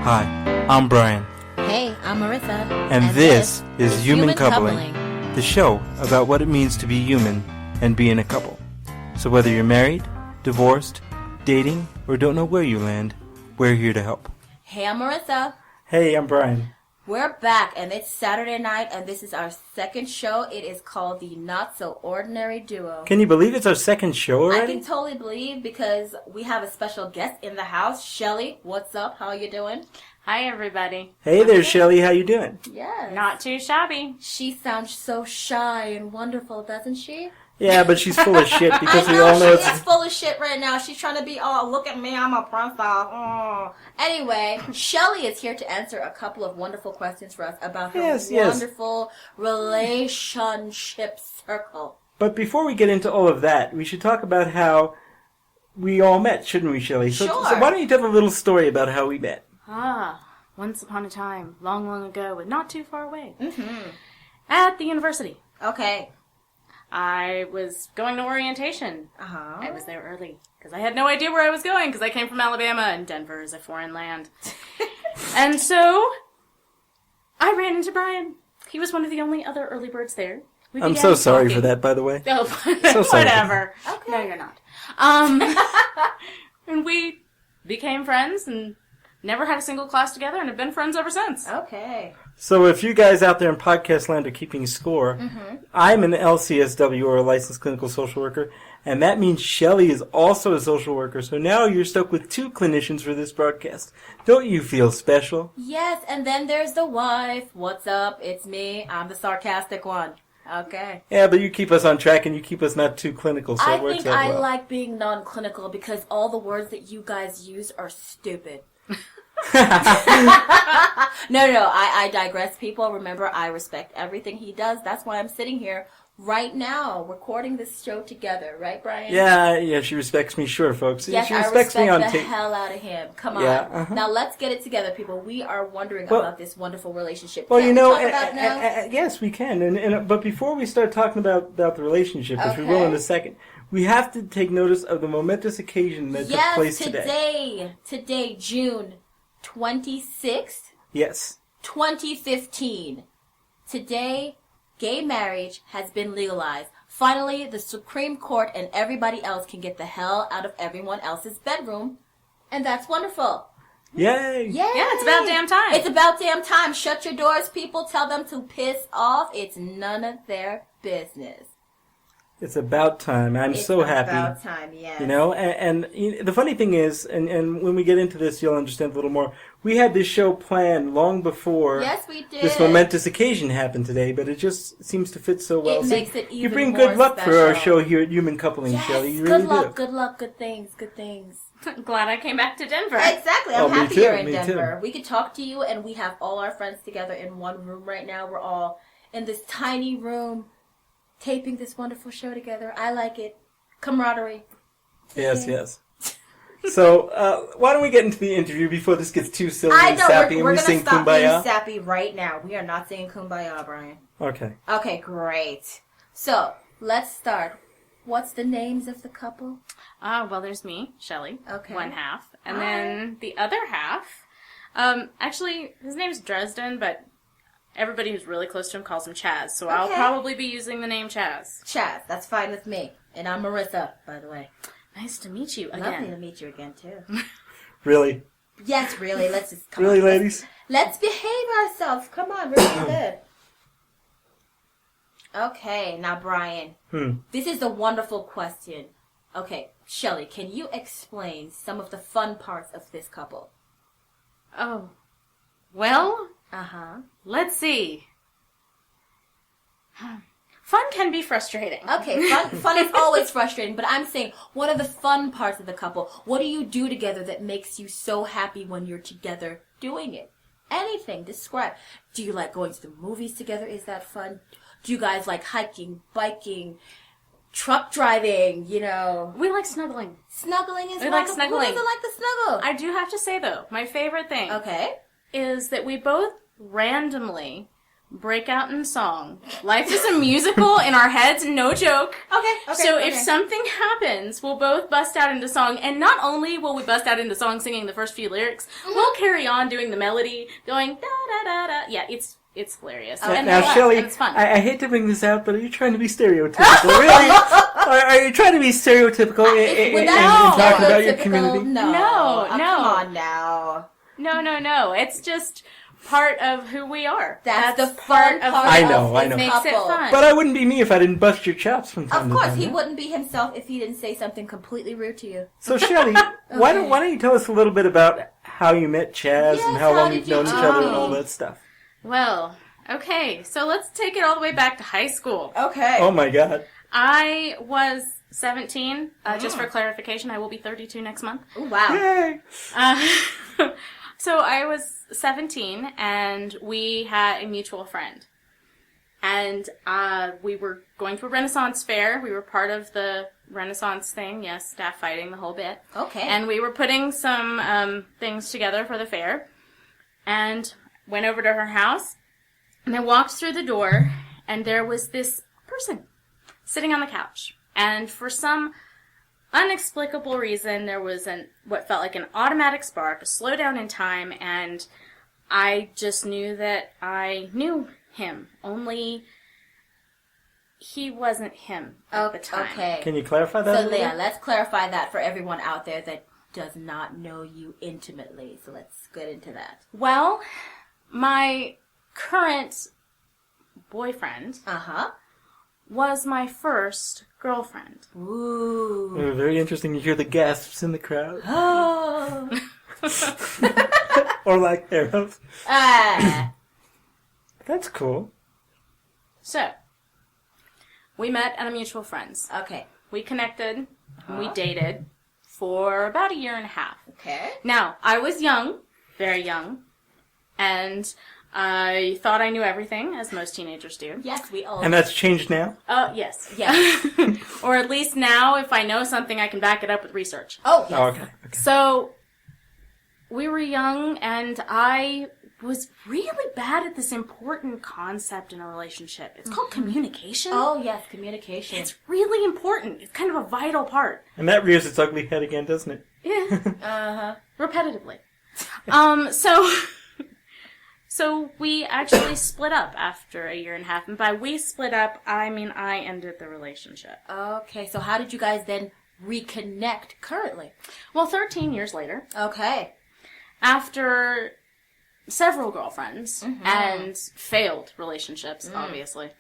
Hi, I'm Brian. Hey, I'm Marissa. And this is Human Coupling, the show about what it means to be human and be in a couple. So whether you're married, divorced, dating, or don't know where you land, we're here to help. Hey, I'm Marissa. Hey, I'm Brian. We're back, and it's Saturday night, and this is our second show. It is called the Not So Ordinary Duo. Can you believe it's our second show already? I can totally believe because we have a special guest in the house. Shelley, what's up? How are you doing? Hi, everybody. Hey there, Shelley. How you doing? Yes. Not too shabby. She sounds so shy and wonderful, doesn't she? Yeah, but she's full of shit because I we know, all know she is full of shit right now. She's trying to be all, look at me, I'm a princess. Oh. Anyway, Shelley is here to answer a couple of wonderful questions for us about her wonderful relationship circle. But before we get into all of that, we should talk about how we all met, shouldn't we, Shelley? So why don't you tell a little story about how we met? Once upon a time, long, long ago, and not too far away. Mm-hmm. At the university. Okay. I was going to orientation. Uh-huh. I was there early because I had no idea where I was going because I came from Alabama and Denver is a foreign land. And so I ran into Brian. He was one of the only other early birds there. I'm so sorry for that, by the way. Oh, so sorry. Whatever. Okay. No, you're not. And we became friends and never had a single class together and have been friends ever since. Okay. So if you guys out there in podcast land are keeping score, I'm an LCSW, or a licensed clinical social worker, and that means Shelley is also a social worker. So now you're stuck with two clinicians for this broadcast. Don't you feel special? Yes, and then there's the wife. What's up? It's me. I'm the sarcastic one. Okay. Yeah, but you keep us on track and you keep us not too clinical, so it works out well. I think I like being non-clinical because all the words that you guys use are stupid. No, I digress, people. Remember, I respect everything he does. That's why I'm sitting here right now recording this show together. Right, Brian? Yeah, she respects me, sure, folks. Yes, she respects I me on respect the tape. hell out of him. Come on. Yeah, uh-huh. Now, let's get it together, people. We are wondering about this wonderful relationship. Well, Can you we know, talk about it now? yes, we can. But before we start talking about the relationship, which we will in a second, we have to take notice of the momentous occasion that took place today. Today, June 26th, Yes. 2015. Today, gay marriage has been legalized. Finally, the Supreme Court and everybody else can get the hell out of everyone else's bedroom. And that's wonderful. Yay! Yay! Yeah, it's about damn time. It's about damn time. Shut your doors, people. Tell them to piss off. It's none of their business. It's about time. I'm so happy. It's about time, yes. You know, and the funny thing is, and when we get into this, you'll understand a little more. We had this show planned long before we did. This momentous occasion happened today, but it just seems to fit so well. It makes it even You bring more good luck special. for our show here at Human Coupling, Yes, Shelley. You really good luck, do. good luck, good things, good things. I'm glad I came back to Denver. Exactly. I'm Oh, me happy too, you're in me Denver. too. We could talk to you, and we have all our friends together in one room right now. We're all in this tiny room taping this wonderful show together. I like it. Camaraderie. Yes. So, why don't we get into the interview before this gets too silly I and know, sappy we're and we going to sing stop Kumbaya? being sappy right now. We are not singing Kumbaya, Brian. Okay. Okay, great. So, let's start. What's the names of the couple? Well, there's me, Shelley. Okay. One half. And then the other half, actually, his name's Dresden, but everybody who's really close to him calls him Chaz. So I'll probably be using the name Chaz. Chaz, that's fine with me. And I'm Marissa, by the way. Nice to meet you again. Lovely to meet you again, too. Really? Yes, really. Let's just come Really, on. ladies? Let's behave ourselves. Come on, we're doing good. Okay, now Brian. This is a wonderful question. Okay, Shelley, can you explain some of the fun parts of this couple? Oh. Well, Uh-huh. let's see. Fun can be frustrating. Okay, fun is always frustrating, but I'm saying, what are the fun parts of the couple? What do you do together that makes you so happy when you're together doing it? Anything. Describe. Do you like going to the movies together? Is that fun? Do you guys like hiking, biking, truck driving, you know? We like snuggling. Snuggling is We wonderful. like snuggling. Who doesn't like the snuggle? I do have to say, though, my favorite thing Okay. is that we both randomly break out in song. Life is a musical in our heads, no joke. Okay. So if something happens, we'll both bust out into song, and not only will we bust out into song singing the first few lyrics, we'll carry on doing the melody, going da-da-da-da. Yeah, it's hilarious. Now, Shelley, and it's fun. I hate to bring this out, but are you trying to be stereotypical? Really? Are you trying to be stereotypical in talking about your community? No. Come on now. No. It's just part of who we are. That's the fun part. I know. It makes it fun. But I wouldn't be me if I didn't bust your chops from time to time. Of course, he wouldn't be himself if he didn't say something completely rude to you. So, Shelley, why don't you tell us a little bit about how you met Chaz and how long you've known each other and all that stuff? Well, okay, so let's take it all the way back to high school. Okay. Oh my God. I was 17. Just for clarification, I will be 32 next month. Oh, wow. Yay! So I was 17, and we had a mutual friend. And we were going to a Renaissance fair. We were part of the Renaissance thing. Yes, staff fighting, the whole bit. Okay. And we were putting some things together for the fair. And went over to her house. And I walked through the door, and there was this person sitting on the couch. And for some unexplicable reason, there was what felt like an automatic spark, a slowdown in time, and I just knew that I knew him. Only he wasn't him at the time. Okay. Can you clarify that? So, Leah, let's clarify that for everyone out there that does not know you intimately. So let's get into that. Well, my current boyfriend was my first girlfriend. Ooh. Very interesting to hear the gasps in the crowd. Oh. Or like arrows. That's cool. So, we met at a mutual friend's. Okay. We connected, and we dated for about a year and a half. Okay. Now, I was young, very young, and I thought I knew everything, as most teenagers do. Yes, we all. And that's changed now? Yes. Yes. Or at least now, if I know something, I can back it up with research. Oh, yes. Oh, okay. So, we were young, and I was really bad at this important concept in a relationship. It's called communication. Oh, yes, communication. It's really important. It's kind of a vital part. And that rears its ugly head again, doesn't it? Yeah. Repetitively. So we actually split up after a year and a half. And by we split up, I mean I ended the relationship. Okay, so how did you guys then reconnect currently? Well, 13 years later, Okay. after several girlfriends and failed relationships, obviously,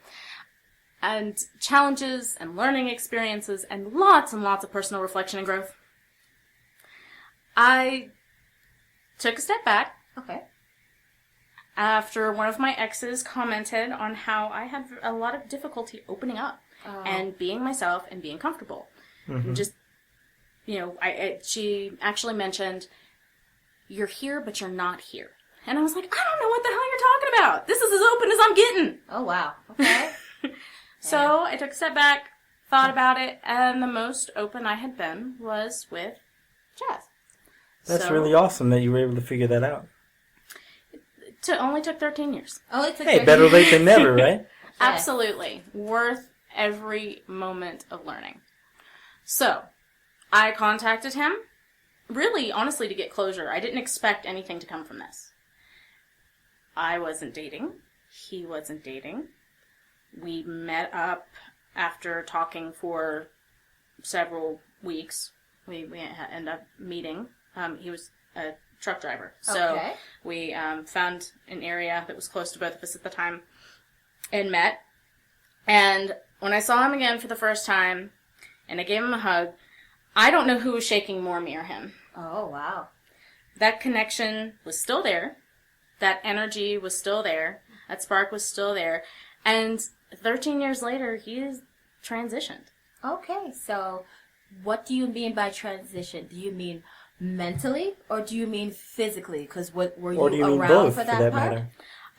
and challenges and learning experiences and lots of personal reflection and growth, I took a step back. Okay. After one of my exes commented on how I had a lot of difficulty opening up and being myself and being comfortable. And just, she actually mentioned, "You're here, but you're not here." And I was like, I don't know what the hell you're talking about. This is as open as I'm getting. Oh, wow. Okay. So I took a step back, thought about it, and the most open I had been was with Chaz. That's really awesome that you were able to figure that out. It only took 13 years. Hey, better late than never, right? Absolutely. Worth every moment of learning. So, I contacted him, really, honestly, to get closure. I didn't expect anything to come from this. I wasn't dating. He wasn't dating. We met up after talking for several weeks. We ended up meeting. He was a truck driver. So we found an area that was close to both of us at the time and met. And when I saw him again for the first time and I gave him a hug, I don't know who was shaking more, me or him. Oh, wow. That connection was still there. That energy was still there. That spark was still there. And 13 years later, he is transitioned. Okay, so what do you mean by transition? Do you mean mentally or do you mean physically? Because were you or do you mean around both, for that part?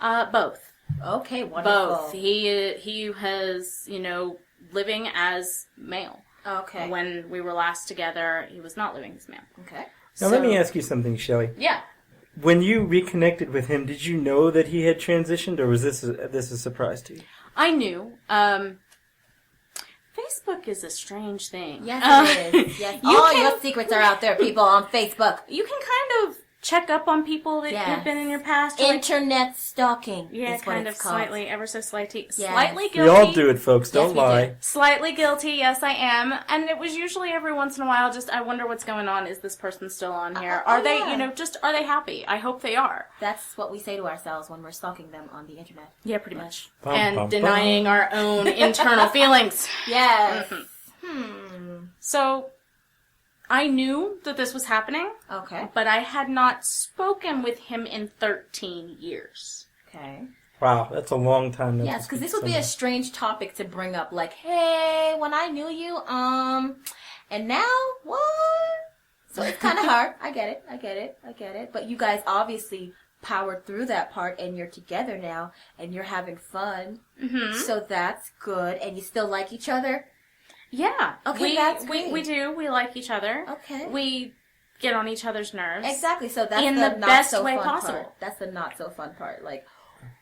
Matter? Both. Okay, wonderful. Both. He has, living as male. Okay. When we were last together, he was not living as male. Okay. Now let me ask you something, Shelley. Yeah. when you reconnected with him, did you know that he had transitioned, or was this a surprise to you? I knew. Facebook is a strange thing. Yes, it is. Yes. All your secrets are out there, people, on Facebook. You can kind of check up on people that have been in your past. Internet stalking. Yeah, is kind what of it's called. slightly, ever so slightly, Yes. slightly guilty. We all do it, folks. Don't we lie. do. Slightly guilty, yes, I am. And it was usually every once in a while, just, I wonder what's going on. Is this person still on here? Are they, are they happy? I hope they are. That's what we say to ourselves when we're stalking them on the internet. Yeah, pretty much. Bum, and bum, denying bum. our own internal feelings. Yes. So, I knew that this was happening. Okay. But I had not spoken with him in 13 years. Okay. Wow, that's a long time. Yes, because this would be a strange topic to bring up. Like, hey, when I knew you, and now, what? So it's kind of hard. I get it. But you guys obviously powered through that part, and you're together now, and you're having fun. Mm-hmm. So that's good. And you still like each other? Yeah. Okay, that's great. We do. We like each other. Okay. We get on each other's nerves. Exactly. So that's in the the not best so way fun possible. part. That's the not so fun part. Like,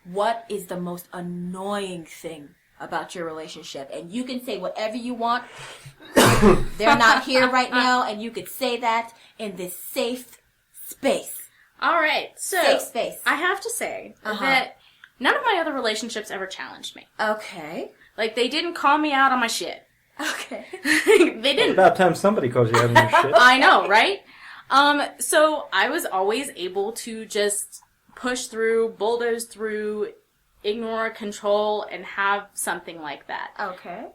what is the most annoying thing about your relationship? And you can say whatever you want. They're not here right now, and you could say that in this safe space. All right. So Safe space. I have to say that none of my other relationships ever challenged me. Okay. Like, they didn't call me out on my shit. Okay. They didn't. About time somebody calls you out on your shit. I know, right? So I was always able to just push through, bulldoze through, ignore, control, and have something like that. Okay.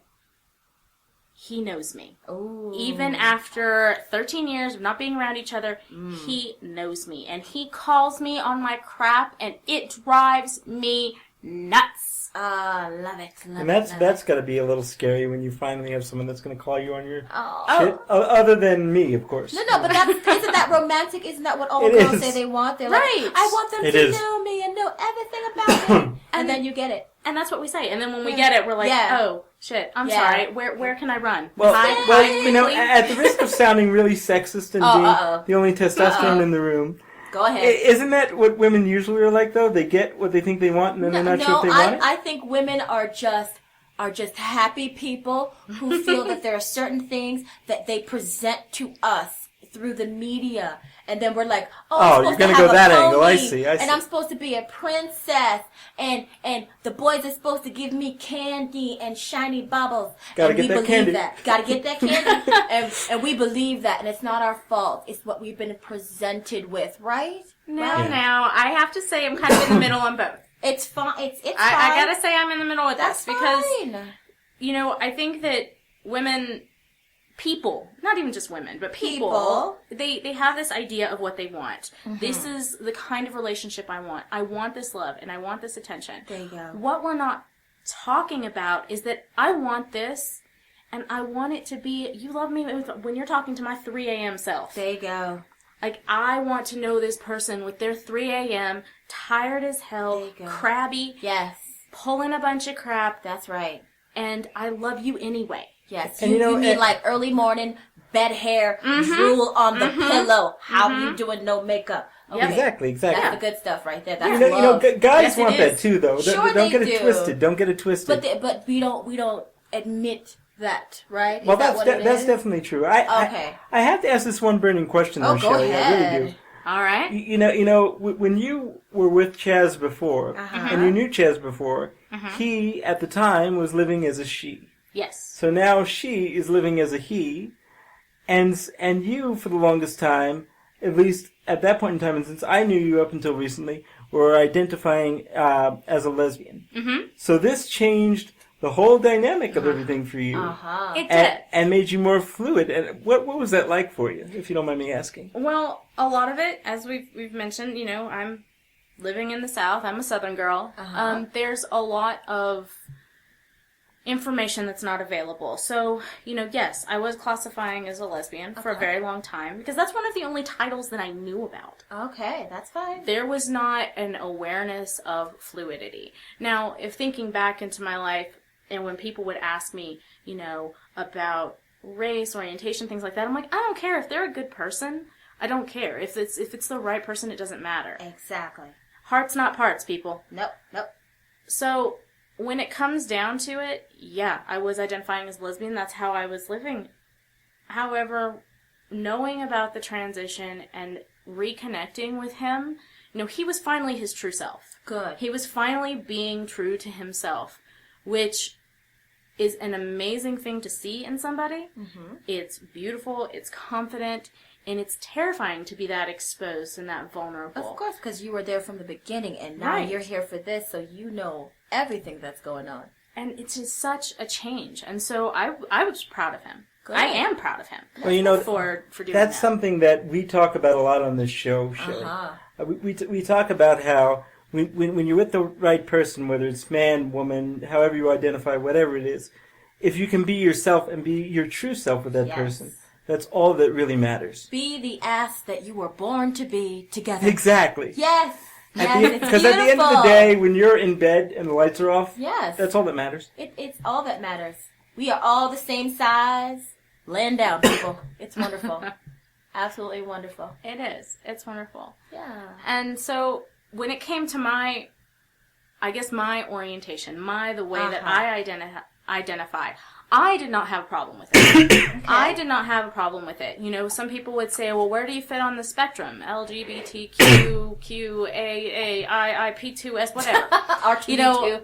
He knows me. Ooh. Even after 13 years of not being around each other, he knows me. And he calls me on my crap, and it drives me nuts. Love it. And that's got to be a little scary when you finally have someone that's going to call you on your Oh. shit. Other than me, of course. No, but isn't that romantic? Isn't that what all It girls is. say they want? They're Right. like, I want them It to is. know me and know everything about me. And then you get it. And that's what we say. And then when we get it, we're like, oh, shit, I'm Yeah. sorry. Where can I run? Well, Hi, you know, at the risk of sounding really sexist and being the only testosterone in the room, Go ahead. isn't that what women usually are like, though? They get what they think they want, and then they're not sure if they want it? I think women are just happy people who feel that there are certain things that they present to us through the media, and then we're like, I'm you're supposed gonna to go have a that pony, angle. I see. and I'm supposed to be a princess, and the boys are supposed to give me candy and shiny bubbles. Gotta and get we that believe candy. that. Gotta get that candy, and we believe that, and it's not our fault. It's what we've been presented with, right? Now, I have to say I'm kind of in the middle on both. It's fine. It's fine. I gotta say I'm in the middle with That's this because, fine. I think that people, not even just women, but people. They have this idea of what they want. Mm-hmm. This is the kind of relationship I want. I want this love and I want this attention. There you go. What we're not talking about is that I want this and I want it to be, you love me when you're talking to my 3 a.m. self. There you go. Like, I want to know this person with their 3 a.m., tired as hell, crabby, yes, pulling a bunch of crap. That's right. And I love you anyway. Yes, and you need like early morning, bed hair, drool on the pillow. How you doing? No makeup. Okay. Exactly. That's the good stuff right there. That's guys want that too, though. Sure, don't get they it do. twisted. Don't get it twisted. But we don't admit that, right? Well, that's definitely true. I have to ask this one burning question, though, Shelley. Ahead. I really do. All right. You know, when you were with Chaz before, and you knew Chaz before, he at the time was living as a she. Yes. So now she is living as a he, and you for the longest time, at least at that point in time, and since I knew you up until recently, were identifying as a lesbian. Mm-hmm. So this changed the whole dynamic of everything for you. It did. And made you more fluid. And what was that like for you, if you don't mind me asking? Well, a lot of it, as we've mentioned, I'm living in the South. I'm a Southern girl. There's a lot of information that's not available. So, yes, I was classifying as a lesbian for a very long time because that's one of the only titles that I knew about. Okay, that's fine. There was not an awareness of fluidity. Now, if thinking back into my life, and when people would ask me, about race, orientation, things like that, I'm like, I don't care if they're a good person. I don't care. If it's the right person, it doesn't matter. Exactly. Hearts, not parts, people. Nope. So, when it comes down to it, yeah, I was identifying as lesbian. That's how I was living. However, knowing about the transition and reconnecting with him, he was finally his true self. Good. He was finally being true to himself, which is an amazing thing to see in somebody. Mm-hmm. It's beautiful, it's confident, and it's terrifying to be that exposed and that vulnerable. Of course, because you were there from the beginning, and now you're here for this, so you know everything that's going on. And it's just such a change. And so I was proud of him. Good. I am proud of him. Well, for doing that's that. something that we talk about a lot on this show, Shelley. We talk about how when you're with the right person, whether it's man, woman, however you identify, whatever it is, if you can be yourself and be your true self with that person, that's all that really matters. Be the ass that you were born to be together. Exactly. Yes. Because at the end of the day, when you're in bed and the lights are off, that's all that matters. It's all that matters. We are all the same size. Laying down, people. It's wonderful. Absolutely wonderful. It is. It's wonderful. Yeah. And so when it came to my orientation, the way that I identify, I did not have a problem with it. Okay. I did not have a problem with it. Some people would say, well, where do you fit on the spectrum? LGBTQ, QAA, IIP2S, whatever. R2D2.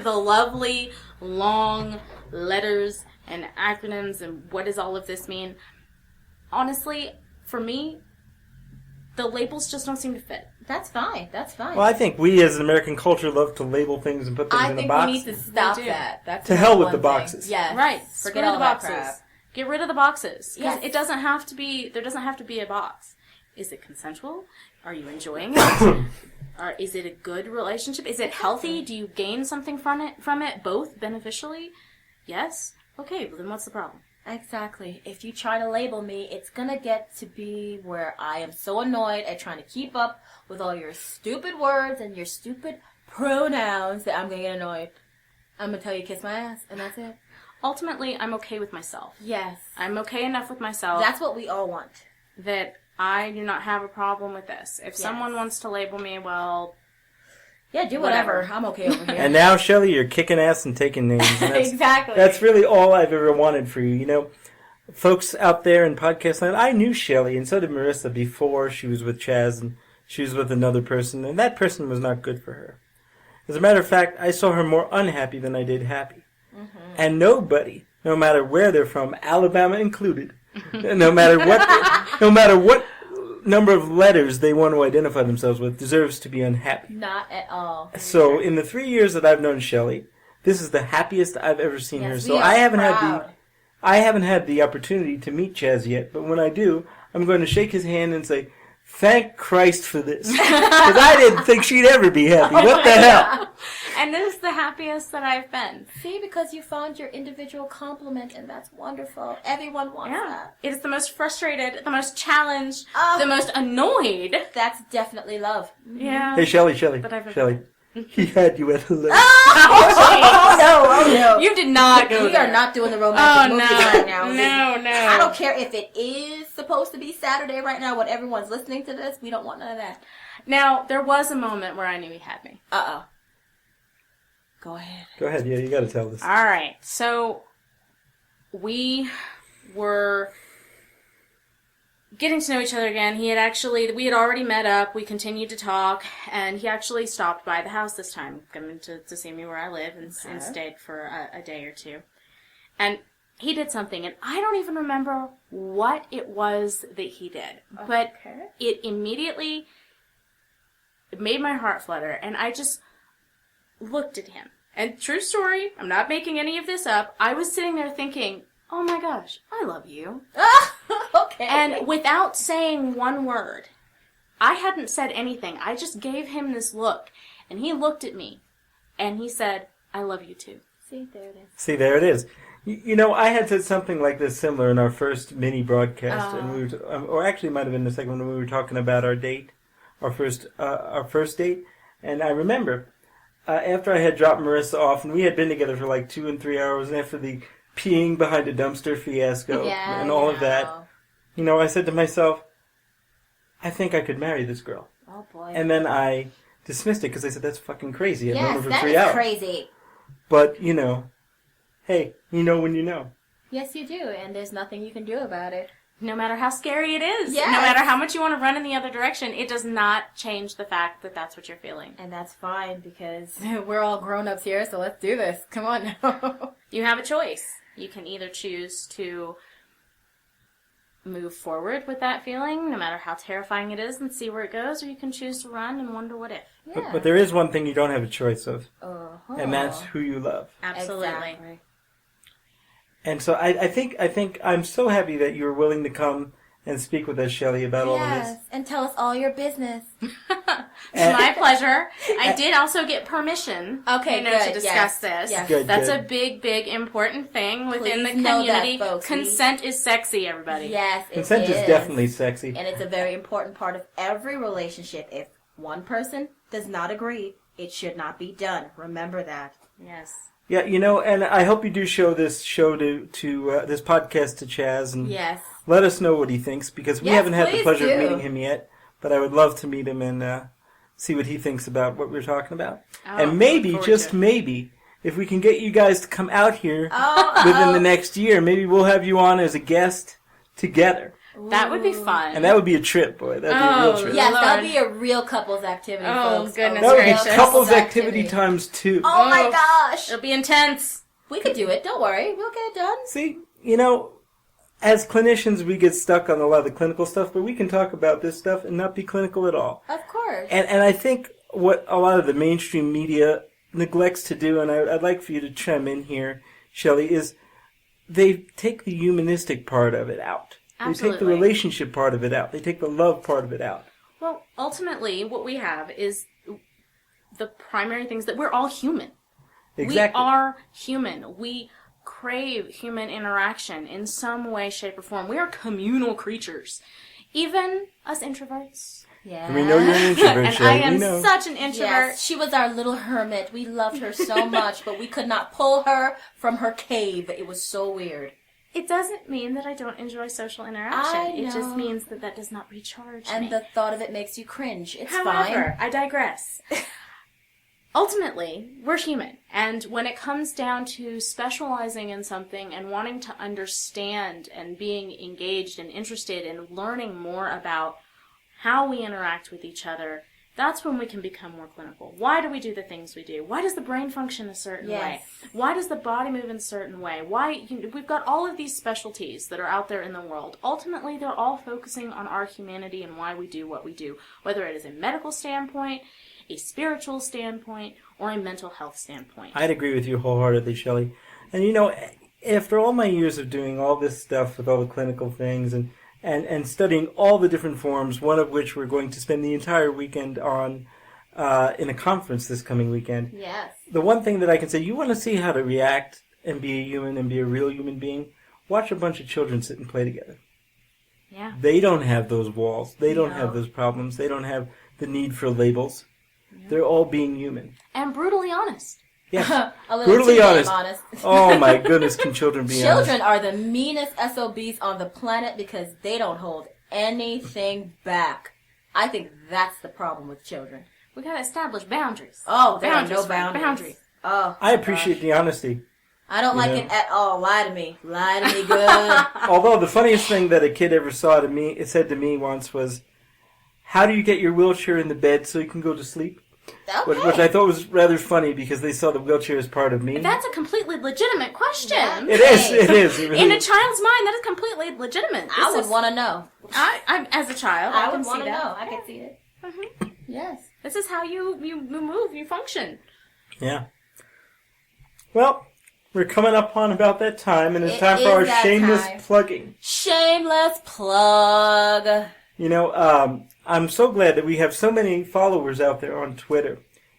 The lovely, long letters and acronyms and what does all of this mean? Honestly, for me, the labels just don't seem to fit. That's fine. Well, I think we as an American culture love to label things and put things in a box. I think we need to stop that. That's to hell with the boxes. Yes. Right. Forget all the boxes. Crap. Get rid of the boxes. Yes. It doesn't have to be, there doesn't have to be a box. Is it consensual? Are you enjoying it? Or is it a good relationship? Is it healthy? Do you gain something from it both beneficially? Yes? Okay, well then what's the problem? Exactly. If you try to label me, it's gonna get to be where I am so annoyed at trying to keep up with all your stupid words and your stupid pronouns that I'm gonna get annoyed. I'm gonna tell you kiss my ass, and that's it. Ultimately, I'm okay with myself. Yes. I'm okay enough with myself. That's what we all want. That I do not have a problem with this. If someone wants to label me, well... Yeah, do whatever. I'm okay over here. And now, Shelley, you're kicking ass and taking names. And exactly. That's really all I've ever wanted for you. Folks out there in podcast land, I knew Shelley, and so did Marissa, before she was with Chaz, and she was with another person, and that person was not good for her. As a matter of fact, I saw her more unhappy than I did happy. Mm-hmm. And nobody, no matter where they're from, Alabama included, no matter what number of letters they want to identify themselves with, deserves to be unhappy. Not at all. So, in the 3 years that I've known Shelley, this is the happiest I've ever seen her. So I haven't had the opportunity to meet Chaz yet, but when I do, I'm going to shake his hand and say, "Thank Christ for this," because I didn't think she'd ever be happy. What the hell? And this is the happiest that I've been. See, because you found your individual complement, and that's wonderful. Everyone wants that. It is the most frustrated, the most challenged, the most annoyed. That's definitely love. Yeah. Hey, Shelley. He had you at hello. Oh no! You did not go We there. are not doing the romantic movies right now. No. I don't care if it is supposed to be Saturday right now when everyone's listening to this. We don't want none of that. Now, there was a moment where I knew he had me. Uh-oh. Go ahead. Go ahead. Yeah, you got to tell this. All right. So, we were getting to know each other again. We had already met up. We continued to talk, and he actually stopped by the house this time, coming to see me where I live, and stayed for a day or two. And he did something, and I don't even remember what it was that he did, but it immediately made my heart flutter, and I just looked at him. And true story, I'm not making any of this up, I was sitting there thinking, oh my gosh, I love you. Okay. And without saying one word, I hadn't said anything. I just gave him this look. And he looked at me. And he said, I love you too. See, there it is. I had said something like this similar in our first mini broadcast. And we were or actually it might have been the second one when we were talking about our date. Our first date. And I remember, after I had dropped Marissa off, and we had been together for like 2 and 3 hours, and after the peeing behind a dumpster fiasco and all of that, I said to myself, I think I could marry this girl. Oh, boy. And then I dismissed it because I said, that's fucking crazy. I've known her for that 3 is hours. crazy. But, hey, you know when you know. Yes, you do, and there's nothing you can do about it. No matter how scary it is, yes. no matter how much you want to run in the other direction, it does not change the fact that that's what you're feeling. And that's fine, because we're all grown-ups here, so let's do this. Come on now. You have a choice. You can either choose to move forward with that feeling, no matter how terrifying it is, and see where it goes, or you can choose to run and wonder what if. Yeah. But there is one thing you don't have a choice of, and that's who you love. Absolutely. Exactly. And so I think I'm so happy that you were willing to come and speak with us, Shelley, about all of this. Yes, and tell us all your business. It's my pleasure. I did also get permission, to discuss this. Yes. Good, That's good. a big, important thing within Please the know community. that, folks. Consent is sexy, everybody. Yes, it Consent is definitely sexy. And it's a very important part of every relationship. If one person does not agree, it should not be done. Remember that. Yes. Yeah, and I hope you do show this show to this podcast to Chaz and Yes. let us know what he thinks, because we Yes, haven't had the please pleasure of do. meeting him yet, but I would love to meet him and see what he thinks about what we're talking about. Oh, And maybe, look forward just to it. maybe, if we can get you guys to come out here within the next year, maybe we'll have you on as a guest together. That would be fun. And that would be a trip, boy. That'd be a real trip. Yes, Lord. that would be a real couples activity, Oh, folks. goodness That would be gracious. couples activity times 2. Oh my gosh! It'll be intense. We could do it. Don't worry. We'll get it done. See, as clinicians, we get stuck on a lot of the clinical stuff, but we can talk about this stuff and not be clinical at all. Of course. And I think what a lot of the mainstream media neglects to do, and I'd like for you to chime in here, Shelley, is they take the humanistic part of it out. Absolutely. They take the relationship part of it out. They take the love part of it out. Well, ultimately, what we have is the primary things that we're all human. Exactly. We are human. We crave human interaction in some way, shape, or form. We are communal creatures. Even us introverts. Yeah. And we know you're an introvert, And Shelley. I am we know. such an introvert. Yes, she was our little hermit. We loved her so much, but we could not pull her from her cave. It was so weird. It doesn't mean that I don't enjoy social interaction. I It just know. means that does not recharge And me. the thought of it makes you cringe. It's However, fine. I digress. Ultimately, we're human, and when it comes down to specializing in something and wanting to understand and being engaged and interested in learning more about how we interact with each other, that's when we can become more clinical. Why do we do the things we do? Why does the brain function a certain way? Why does the body move in a certain way? We've got all of these specialties that are out there in the world. Ultimately, they're all focusing on our humanity and why we do what we do, whether it is a medical standpoint, a spiritual standpoint, or a mental health standpoint. I'd agree with you wholeheartedly, Shelley. And after all my years of doing all this stuff with all the clinical things and studying all the different forms, one of which we're going to spend the entire weekend on in a conference this coming weekend. Yes. The one thing that I can say, you want to see how to react and be a human and be a real human being, watch a bunch of children sit and play together. Yeah. They don't have those walls. They don't No. have those problems. They don't have the need for labels. They're all being human. And brutally honest. Yeah. A little Brutally too damn honest. honest. Oh my goodness, can children be honest? Children are the meanest SOBs on the planet because they don't hold anything back. I think that's the problem with children. We gotta establish boundaries. Oh, there are no Boundaries, Frank, boundaries. boundaries. Oh, I appreciate the honesty. I don't like know. it at all. Lie to me. Lie to me good. Although the funniest thing that a kid ever said to me once was, "How do you get your wheelchair in the bed so you can go to sleep?" Okay. Which I thought was rather funny because they saw the wheelchair as part of me. That's a completely legitimate question. Yeah. It is. It is. It really In a is. child's mind, that is completely legitimate. I would want to know. I'm as a child. I can would see want to that. know. I can see it. Yes. This is how you move, you function. Yeah. Well, we're coming up on about that time, and it's It time for is our that shameless time. plugging. Shameless plug. I'm so glad that we have so many followers out there on Twitter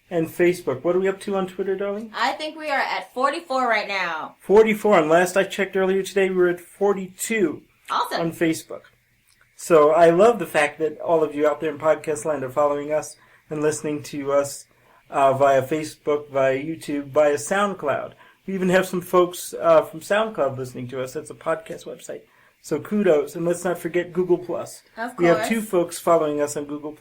and Facebook. What are we up to on Twitter, darling? I think we are at 44 right now. 44. And last I checked earlier today, we were at 42 Awesome. on Facebook. So I love the fact that all of you out there in podcast land are following us and listening to us via Facebook, via YouTube, via SoundCloud. We even have some folks from SoundCloud listening to us. That's a podcast website. So kudos, and let's not forget Google+. Of course. We have 2 folks following us on Google+.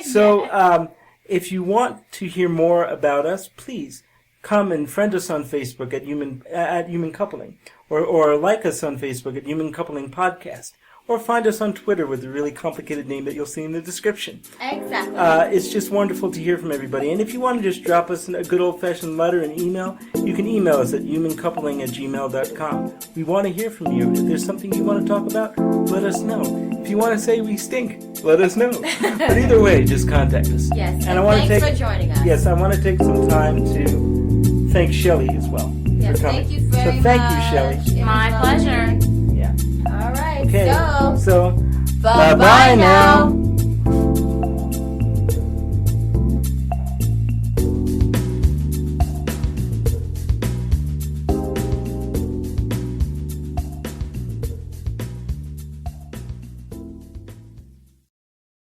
So if you want to hear more about us, please come and friend us on Facebook at Human Coupling, or like us on Facebook at Human Coupling Podcast, or find us on Twitter with a really complicated name that you'll see in the description. Exactly. It's just wonderful to hear from everybody. And if you want to just drop us a good old-fashioned letter and email, you can email us at humancoupling@gmail.com. We want to hear from you. If there's something you want to talk about, let us know. If you want to say we stink, let us know. But either way, just contact us. Yes, and I want thanks to for joining us. Yes, I want to take some time to thank Shelley as well Yes, for coming. thank you very much. So thank you, Shelley. My pleasure. Yeah. All right, Okay. so So bye-bye now.